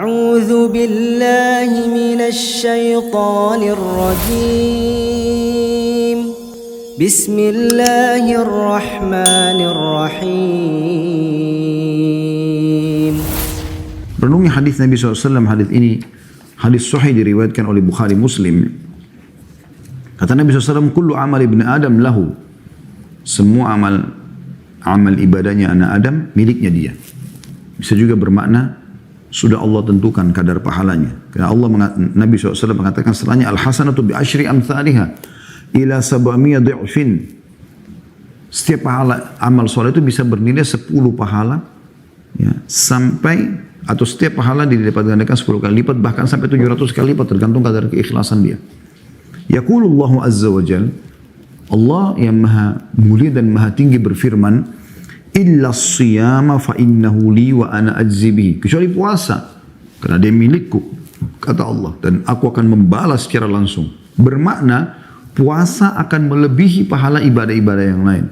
أعوذ بالله من الشيطان الرجيم بسم الله الرحمن الرحيم. Renungi hadis Nabi SAW. Hadis ini hadis sahih diriwayatkan oleh Bukhari Muslim. Kata Nabi SAW, kullu amal ibn Adam lahu. Semua amal ibadahnya anak Adam miliknya dia. Bisa juga bermakna sudah Allah tentukan kadar pahalanya. Karena Nabi SAW mengatakan setelahnya, al-hasanatu bi asyri amthaliha ila 700 di'fin. Setiap pahala amal soleh itu bisa bernilai 10 pahala, ya, sampai atau setiap pahala dilipat gandakan 10 kali lipat, bahkan sampai 700 kali lipat, tergantung kadar keikhlasan dia. Yaqulullahu azza wa jal, Allah yang maha mulia dan maha tinggi berfirman, illa siyama fa innahu li wa ana ajzi bihi, kecuali puasa karena dia milikku, kata Allah, dan aku akan membalas secara langsung. Bermakna puasa akan melebihi pahala ibadah-ibadah yang lain.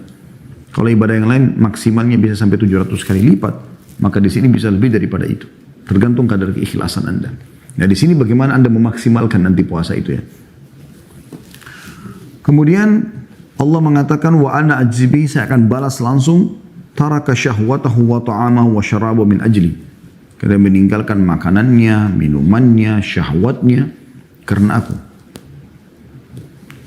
Kalau ibadah yang lain maksimalnya bisa sampai 700 kali lipat, maka di sini bisa lebih daripada itu. Tergantung kadar keikhlasan Anda. Nah, di sini bagaimana Anda memaksimalkan nanti puasa itu, ya. Kemudian Allah mengatakan, wa ana ajzibi, saya akan balas langsung. Taraka syahwatahu wa ta'amahu wa syarabu min ajli. Karena meninggalkan makanannya, minumannya, syahwatnya karena aku.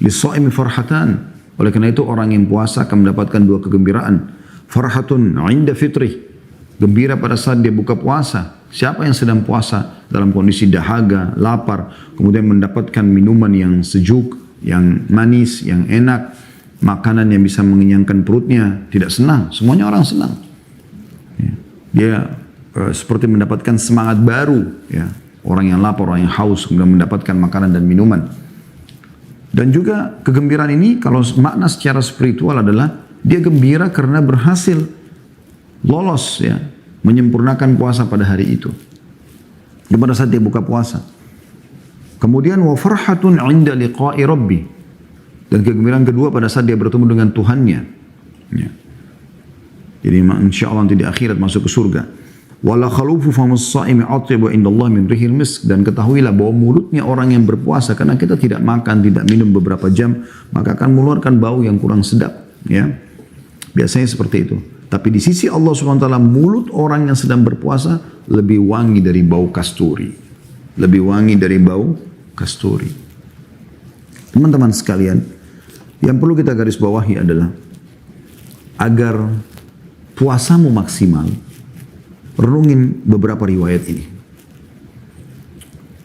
Lis-shaimi farhatan. Oleh karena itu orang yang puasa akan mendapatkan dua kegembiraan. Farhatun 'inda fitrih. Gembira pada saat dia buka puasa. Siapa yang sedang puasa dalam kondisi dahaga, lapar, kemudian mendapatkan minuman yang sejuk, yang manis, yang enak, makanan yang bisa mengenyangkan perutnya, tidak senang. Semuanya orang senang. Ya. Dia seperti mendapatkan semangat baru. Ya. Orang yang lapar, orang yang haus, kemudian mendapatkan makanan dan minuman. Dan juga kegembiraan ini, kalau makna secara spiritual adalah, dia gembira karena berhasil lolos, ya, menyempurnakan puasa pada hari itu. Pada saat dia buka puasa. Kemudian wa farhatun 'inda liqa'i rabbi. Dan kegembiraan kedua pada saat dia bertemu dengan Tuhannya. Ya. Jadi insya Allah nanti di akhirat masuk ke surga. Wala khalufu famus sa'imi atyabu indallah min rihil misk. Dan ketahuilah bahwa mulutnya orang yang berpuasa, karena kita tidak makan, tidak minum beberapa jam, maka akan mengeluarkan bau yang kurang sedap. Ya. Biasanya seperti itu. Tapi di sisi Allah SWT, mulut orang yang sedang berpuasa lebih wangi dari bau kasturi. Lebih wangi dari bau kasturi. Teman-teman sekalian, yang perlu kita garis bawahi adalah agar puasamu maksimal, renungin beberapa riwayat ini.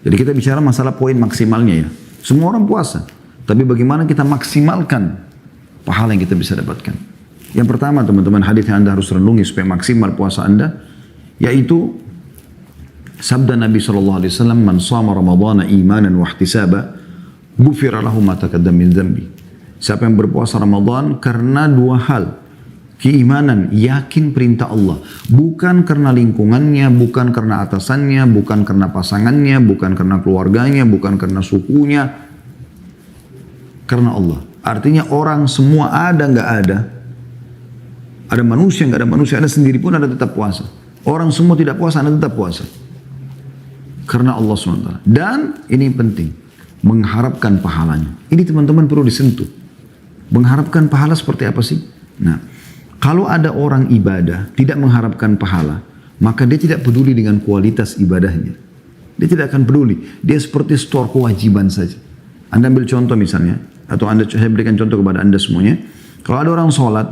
Jadi kita bicara masalah poin maksimalnya, ya. Semua orang puasa, tapi bagaimana kita maksimalkan pahala yang kita bisa dapatkan. Yang pertama, teman-teman, hadis yang Anda harus renungi supaya maksimal puasa Anda, yaitu sabda Nabi SAW, man shama ramadhana imanan wa ihtisaba ghufira lahu ma taqaddama min dhanbi. Siapa yang berpuasa Ramadan karena dua hal. Keimanan, yakin perintah Allah. Bukan karena lingkungannya, bukan karena atasannya, bukan karena pasangannya, bukan karena keluarganya, bukan karena sukunya. Karena Allah. Artinya orang semua ada nggak ada. Ada manusia nggak ada manusia, ada sendiri pun ada tetap puasa. Orang semua tidak puasa, ada tetap puasa. Karena Allah SWT. Dan ini penting, mengharapkan pahalanya. Ini teman-teman perlu disentuh. Mengharapkan pahala seperti apa sih? Nah, kalau ada orang ibadah tidak mengharapkan pahala, maka dia tidak peduli dengan kualitas ibadahnya. Dia tidak akan peduli. Dia seperti stor kewajiban saja. Anda ambil contoh misalnya, atau saya berikan contoh kepada Anda semuanya. Kalau ada orang sholat,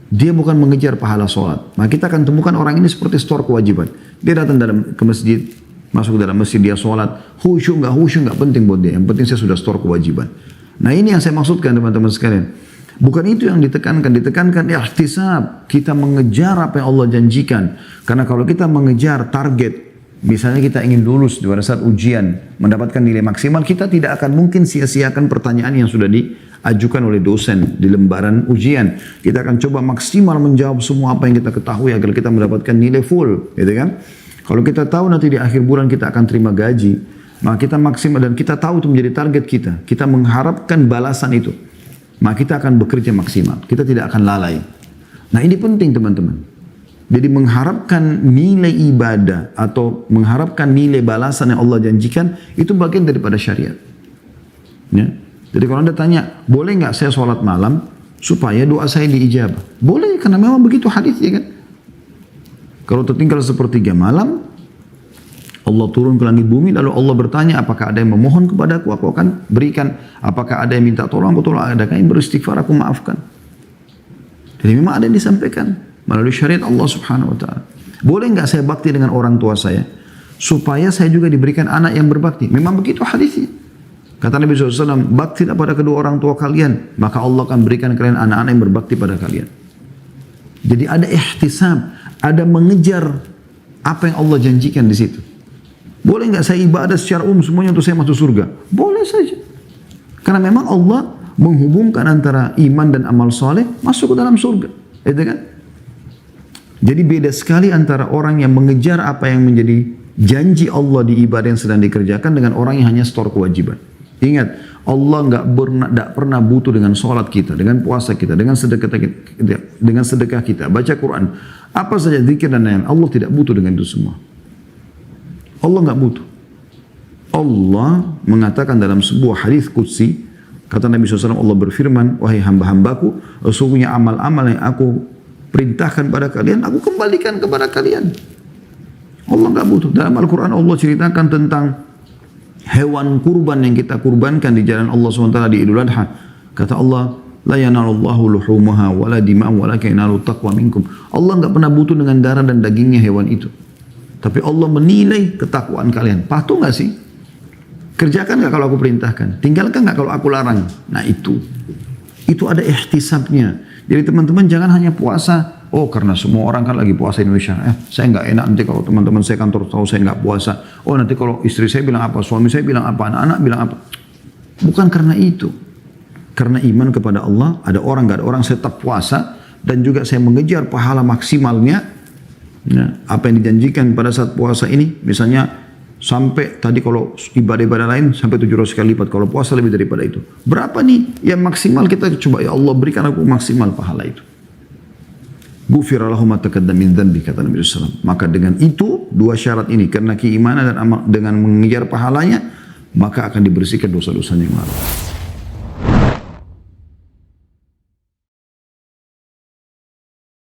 dia bukan mengejar pahala sholat. Maka kita akan temukan orang ini seperti stor kewajiban. Dia datang ke masjid, masuk ke dalam masjid, dia sholat, khusyuk nggak penting buat dia. Yang penting saya sudah store kewajiban. Nah, ini yang saya maksudkan, teman-teman sekalian. Bukan itu yang ditekankan ihtisab. Kita mengejar apa yang Allah janjikan. Karena kalau kita mengejar target, misalnya kita ingin lulus pada saat ujian, mendapatkan nilai maksimal, kita tidak akan mungkin sia-siakan pertanyaan yang sudah diajukan oleh dosen di lembaran ujian. Kita akan coba maksimal menjawab semua apa yang kita ketahui agar kita mendapatkan nilai full, gitu kan? Kalau kita tahu nanti di akhir bulan kita akan terima gaji, maka kita maksimal, dan kita tahu itu menjadi target kita. Kita mengharapkan balasan itu. Maka kita akan bekerja maksimal. Kita tidak akan lalai. Nah, ini penting, teman-teman. Jadi mengharapkan nilai ibadah atau mengharapkan nilai balasan yang Allah janjikan itu bagian daripada syariat. Ya. Jadi kalau Anda tanya, boleh nggak saya sholat malam supaya doa saya diijabah? Boleh, karena memang begitu hadisnya kan. Kalau tertinggal sepertiga malam, Allah turun ke langit bumi, lalu Allah bertanya, apakah ada yang memohon kepadaku, aku akan berikan. Apakah ada yang minta tolong, aku tolong. Adakah yang beristighfar, aku maafkan. Jadi memang ada yang disampaikan melalui syariat Allah subhanahu wa ta'ala. Boleh nggak saya bakti dengan orang tua saya supaya saya juga diberikan anak yang berbakti? Memang begitu hadisnya. Kata Nabi SAW, baktilah pada kedua orang tua kalian, maka Allah akan berikan kalian anak-anak yang berbakti pada kalian. Jadi ada ihtisab, ada mengejar apa yang Allah janjikan di situ. Boleh nggak saya ibadah secara umum semuanya untuk saya masuk surga? Boleh saja. Karena memang Allah menghubungkan antara iman dan amal soleh masuk ke dalam surga. Itu kan? Jadi beda sekali antara orang yang mengejar apa yang menjadi janji Allah di ibadah yang sedang dikerjakan dengan orang yang hanya setor kewajiban. Ingat, Allah nggak pernah butuh dengan sholat kita, dengan puasa kita, dengan sedekah kita, baca Quran, apa saja zikir dan lain-lain. Allah tidak butuh dengan itu semua. Allah nggak butuh. Allah mengatakan dalam sebuah hadis qudsi, kata Nabi SAW, Allah berfirman, wahai hamba-hambaku, sesungguhnya amal-amal yang aku perintahkan pada kalian, aku kembalikan kepada kalian. Allah nggak butuh. Dalam Al-Quran Allah ceritakan tentang hewan kurban yang kita kurbankan di jalan Allah SWT di Idul Adha. Kata Allah, la yanalullahu luhumuha wala dima'u walakin yanalu taqwa minkum. Allah nggak pernah butuh dengan darah dan dagingnya hewan itu. Tapi Allah menilai ketakwaan kalian. Patuh nggak sih? Kerjakan nggak kalau aku perintahkan? Tinggalkan nggak kalau aku larang? Nah itu ada ihtisabnya. Jadi teman-teman jangan hanya puasa, oh karena semua orang kan lagi puasa di Indonesia, saya nggak enak nanti kalau teman-teman saya kantor tahu saya nggak puasa, oh nanti kalau istri saya bilang apa, suami saya bilang apa, anak-anak bilang apa. Bukan karena itu. Karena iman kepada Allah, ada orang nggak ada orang saya tetap puasa, dan juga saya mengejar pahala maksimalnya. Ya, apa yang dijanjikan pada saat puasa ini, misalnya sampai tadi kalau ibadah-ibadah lain sampai 700 kali lipat, kalau puasa lebih daripada itu. Berapa nih yang maksimal kita coba, ya Allah berikan aku maksimal pahala itu. Ghufira lahu ma taqaddama min dzanbi, kata Nabi SAW. Maka dengan itu dua syarat ini, karena keimanan dan amal dengan mengejar pahalanya, maka akan dibersihkan dosa-dosanya yang lalu.